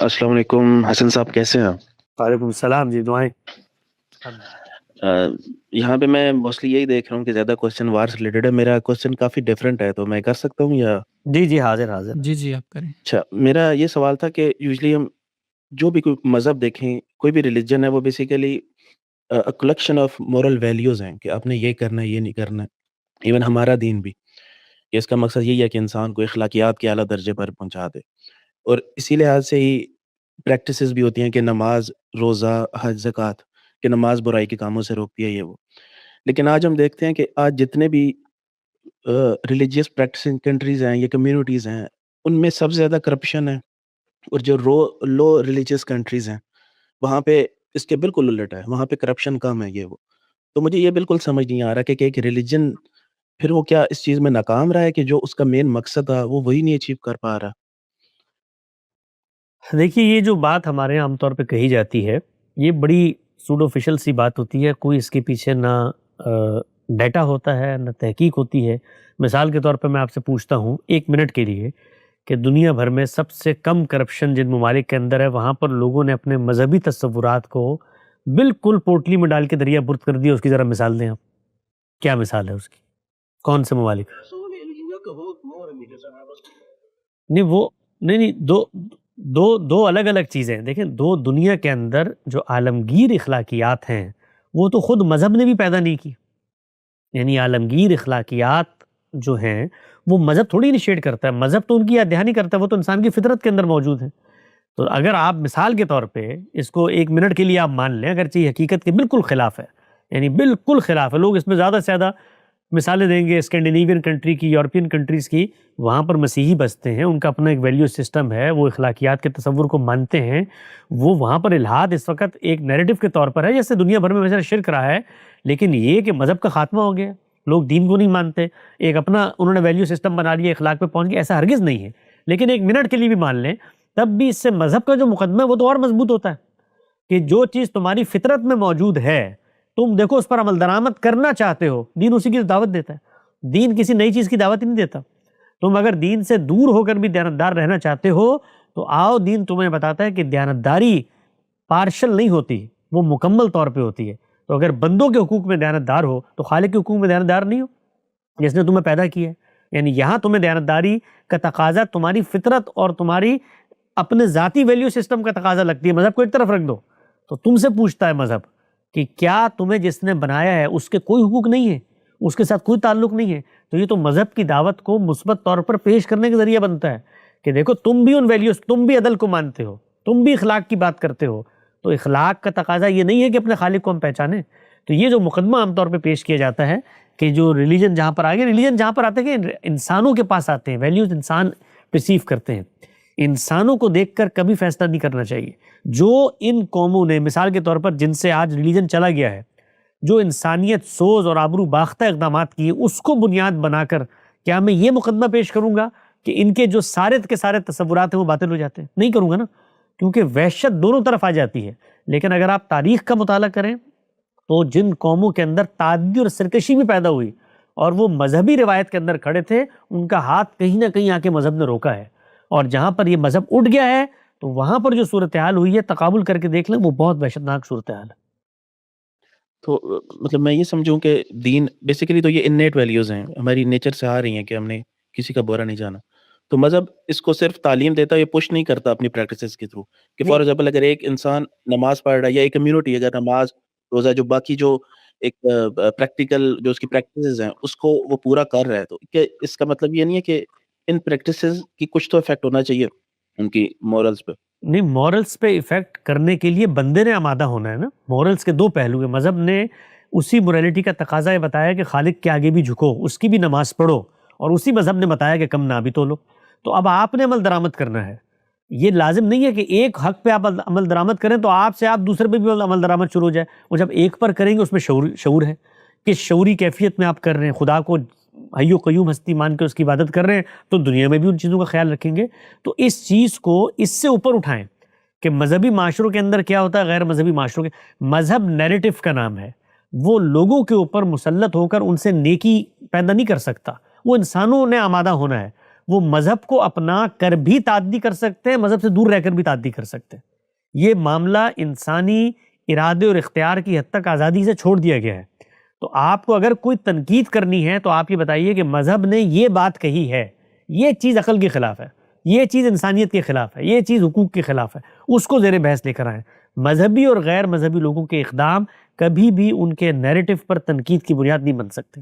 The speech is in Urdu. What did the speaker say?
السلام علیکم حسن صاحب، کیسے ہیں آپ؟ وعلیکم السلام جی، دعائیں. آ، یہاں پہ میں موسٹلی یہی دیکھ رہا ہوں کہ زیادہ کوشچن وار سے ریلیٹڈ ہے. میرا کوشچن کافی ڈفرینٹ ہے، تو میں کر سکتا ہوں یا؟ جی جی، حاضر حاضر. جی آپ کریں. اچھا، میرا یہ سوال تھا کہ یوزلی ہم جو بھی کوئی مذہب دیکھیں، کوئی بھی ریلیجن ہے، وہ basically collection of moral values ہیں کہ آپ نے یہ کرنا ہے، یہ نہیں کرنا ہے. ایون ہمارا دین بھی کہ اس کا مقصد یہی ہے کہ انسان کو اخلاقیات کے اعلیٰ درجے پر پہنچا دے. اور اسی لحاظ سے ہی پریکٹسز بھی ہوتی ہیں کہ نماز، روزہ، حج، زکوٰۃ، کہ نماز برائی کے کاموں سے روکتی ہے، یہ وہ. لیکن آج ہم دیکھتے ہیں کہ آج جتنے بھی ریلیجیس پریکٹسنگ کنٹریز ہیں یا کمیونٹیز ہیں، ان میں سب سے زیادہ کرپشن ہے. اور جو لو ریلیجیس کنٹریز ہیں، وہاں پہ اس کے بالکل الٹ ہے، وہاں پہ کرپشن کم ہے، یہ وہ. تو مجھے یہ بالکل سمجھ نہیں آ رہا کہ ایک ریلیجن پھر وہ کیا اس چیز میں ناکام رہا ہے کہ جو اس کا مین مقصد تھا وہ وہی نہیں اچیو کر پا رہا. دیکھیے، یہ جو بات ہمارے یہاں عام طور پہ کہی جاتی ہے، یہ بڑی سوڈو فیشل سی بات ہوتی ہے. کوئی اس کے پیچھے نہ ڈیٹا ہوتا ہے، نہ تحقیق ہوتی ہے. مثال کے طور پہ میں آپ سے پوچھتا ہوں 1 منٹ کے لیے کہ دنیا بھر میں سب سے کم کرپشن جن ممالک کے اندر ہے، وہاں پر لوگوں نے اپنے مذہبی تصورات کو بالکل پوٹلی میں ڈال کے دریا برد کر دیا. اس کی ذرا مثال دیں آپ. کیا مثال ہے اس کی؟ کون سے ممالک؟ نہیں وہ نہیں دو الگ الگ چیزیں ہیں. دیکھیں، دو دنیا کے اندر جو عالمگیر اخلاقیات ہیں وہ تو خود مذہب نے بھی پیدا نہیں کی. یعنی عالمگیر اخلاقیات جو ہیں وہ مذہب تھوڑی انیشیٹ کرتا ہے. مذہب تو ان کی یاد دہانی کرتا ہے، وہ تو انسان کی فطرت کے اندر موجود ہے. تو اگر آپ مثال کے طور پہ اس کو 1 منٹ کے لیے آپ مان لیں، اگرچہ یہ حقیقت کے بالکل خلاف ہے، یعنی بالکل خلاف ہے. لوگ اس میں زیادہ سے زیادہ مثالیں دیں گے اسکینڈینیوین کنٹری کی، یورپین کنٹریز کی. وہاں پر مسیحی بستے ہیں، ان کا اپنا ایک ویلیو سسٹم ہے، وہ اخلاقیات کے تصور کو مانتے ہیں. وہ وہاں پر الحاد اس وقت ایک نیریٹو کے طور پر ہے، جیسے دنیا بھر میں ویسے شرک رہا ہے. لیکن یہ کہ مذہب کا خاتمہ ہو گیا، لوگ دین کو نہیں مانتے، ایک اپنا انہوں نے ویلیو سسٹم بنا لیا، اخلاق پہ پہنچ گیا، ایسا ہرگز نہیں ہے. لیکن 1 منٹ کے لیے بھی مان لیں، تب بھی اس سے مذہب کا جو مقدمہ ہے وہ تو اور مضبوط ہوتا ہے کہ جو چیز تمہاری فطرت میں موجود ہے، تم دیکھو اس پر عمل درآمد کرنا چاہتے ہو، دین اسی کی دعوت دیتا ہے. دین کسی نئی چیز کی دعوت ہی نہیں دیتا. تم اگر دین سے دور ہو کر بھی دیانتدار رہنا چاہتے ہو تو آؤ، دین تمہیں بتاتا ہے کہ دیانتداری پارشل نہیں ہوتی، وہ مکمل طور پہ ہوتی ہے. تو اگر بندوں کے حقوق میں دیانتدار ہو تو خالق کے حقوق میں دیانتدار نہیں ہو جس نے تمہیں پیدا کیا ہے. یعنی یہاں تمہیں دیانتداری کا تقاضا تمہاری فطرت اور تمہاری اپنے ذاتی ویلیو سسٹم کا تقاضا لگتی ہے. مذہب کو ایک طرف رکھ دو تو تم سے پوچھتا ہے مذہب کہ کیا تمہیں جس نے بنایا ہے اس کے کوئی حقوق نہیں ہے، اس کے ساتھ کوئی تعلق نہیں ہے. تو یہ تو مذہب کی دعوت کو مثبت طور پر پیش کرنے کا ذریعہ بنتا ہے کہ دیکھو تم بھی ان ویلیوز، تم بھی عدل کو مانتے ہو، تم بھی اخلاق کی بات کرتے ہو. تو اخلاق کا تقاضا یہ نہیں ہے کہ اپنے خالق کو ہم پہچانیں. تو یہ جو مقدمہ عام طور پہ پیش کیا جاتا ہے کہ جو ریلیجن جہاں پر آگے، ریلیجن جہاں پر آتے ہیں کہ انسانوں کے پاس آتے ہیں، ویلیوز انسان پرسیو کرتے ہیں. انسانوں کو دیکھ کر کبھی فیصلہ نہیں کرنا چاہیے. جو ان قوموں نے مثال کے طور پر جن سے آج ریلیجن چلا گیا ہے، جو انسانیت سوز اور آبرو باختہ اقدامات کیے، اس کو بنیاد بنا کر کیا میں یہ مقدمہ پیش کروں گا کہ ان کے جو سارے کے سارے تصورات ہیں وہ باطل ہو جاتے ہیں؟ نہیں کروں گا نا، کیونکہ وحشت دونوں طرف آ جاتی ہے. لیکن اگر آپ تاریخ کا مطالعہ کریں تو جن قوموں کے اندر تعدی اور سرکشی بھی پیدا ہوئی اور وہ مذہبی روایت کے اندر کھڑے تھے، ان کا ہاتھ کہیں نہ کہیں آ کے مذہب نے روکا ہے. اور جہاں پر یہ مذہب اٹھ گیا ہے تو وہاں پر جو صورتحال ہوئی ہے، تقابل کر کے دیکھ لیں، وہ بہت وحشتناک صورتحال ہے. تو مطلب میں یہ سمجھوں کہ دین بیسیکلی تو یہ انیٹ ویلیوز ہیں، ہماری نیچر سے آ رہی ہیں کہ ہم نے کسی کا برا نہیں جانا. تو مذہب اس کو صرف تعلیم دیتا ہے، یہ پش نہیں کرتا اپنی پریکٹسز کے تھرو کہ فار ایگزامپل اگر ایک انسان نماز پڑھ رہا ہے یا ایک کمیونٹی اگر نماز، روزہ، جو باقی جو ایک پریکٹیکل جو اس کی پریکٹسز ہیں اس کو وہ پورا کر رہا ہے، تو کہ اس کا مطلب یہ نہیں ہے کہ ان پریکٹسز کی کچھ تو افیکٹ ہونا چاہیے ان کی مورلز پہ. نہیں، مورلز پہ ایفیکٹ کرنے کے لیے بندے نے آمادہ ہونا ہے نا. مورلز کے دو پہلو ہیں. مذہب نے اسی موریلٹی کا تقاضا یہ بتایا کہ خالق کے آگے بھی جھکو، اس کی بھی نماز پڑھو، اور اسی مذہب نے بتایا کہ کم نہ بھی تولو. تو اب آپ نے عمل درآمد کرنا ہے. یہ لازم نہیں ہے کہ ایک حق پہ آپ عمل درآمد کریں تو آپ سے آپ دوسرے پہ بھی عمل درآمد شروع ہو جائے. وہ جب ایک پر کریں گے اس میں شعور ہے کہ شعوری کیفیت میں آپ کر رہے ہیں، خدا کو حی و قیوم ہستی مان کے اس کی عبادت کر رہے ہیں، تو دنیا میں بھی ان چیزوں کا خیال رکھیں گے. تو اس چیز کو اس سے اوپر اٹھائیں کہ مذہبی معاشروں کے اندر کیا ہوتا ہے، غیر مذہبی معاشروں کے. مذہب نیریٹو کا نام ہے، وہ لوگوں کے اوپر مسلط ہو کر ان سے نیکی پیدا نہیں کر سکتا. وہ انسانوں نے آمادہ ہونا ہے. وہ مذہب کو اپنا کر بھی تعدی کر سکتے ہیں، مذہب سے دور رہ کر بھی تعدی کر سکتے ہیں۔ یہ معاملہ انسانی ارادے اور اختیار کی حد تک آزادی سے چھوڑ دیا گیا ہے۔ تو آپ کو اگر کوئی تنقید کرنی ہے تو آپ یہ بتائیے کہ مذہب نے یہ بات کہی ہے، یہ چیز عقل کے خلاف ہے، یہ چیز انسانیت کے خلاف ہے، یہ چیز حقوق کے خلاف ہے، اس کو زیر بحث لے کر آئیں۔ مذہبی اور غیر مذہبی لوگوں کے اقدام کبھی بھی ان کے نیریٹو پر تنقید کی بنیاد نہیں بن سکتے۔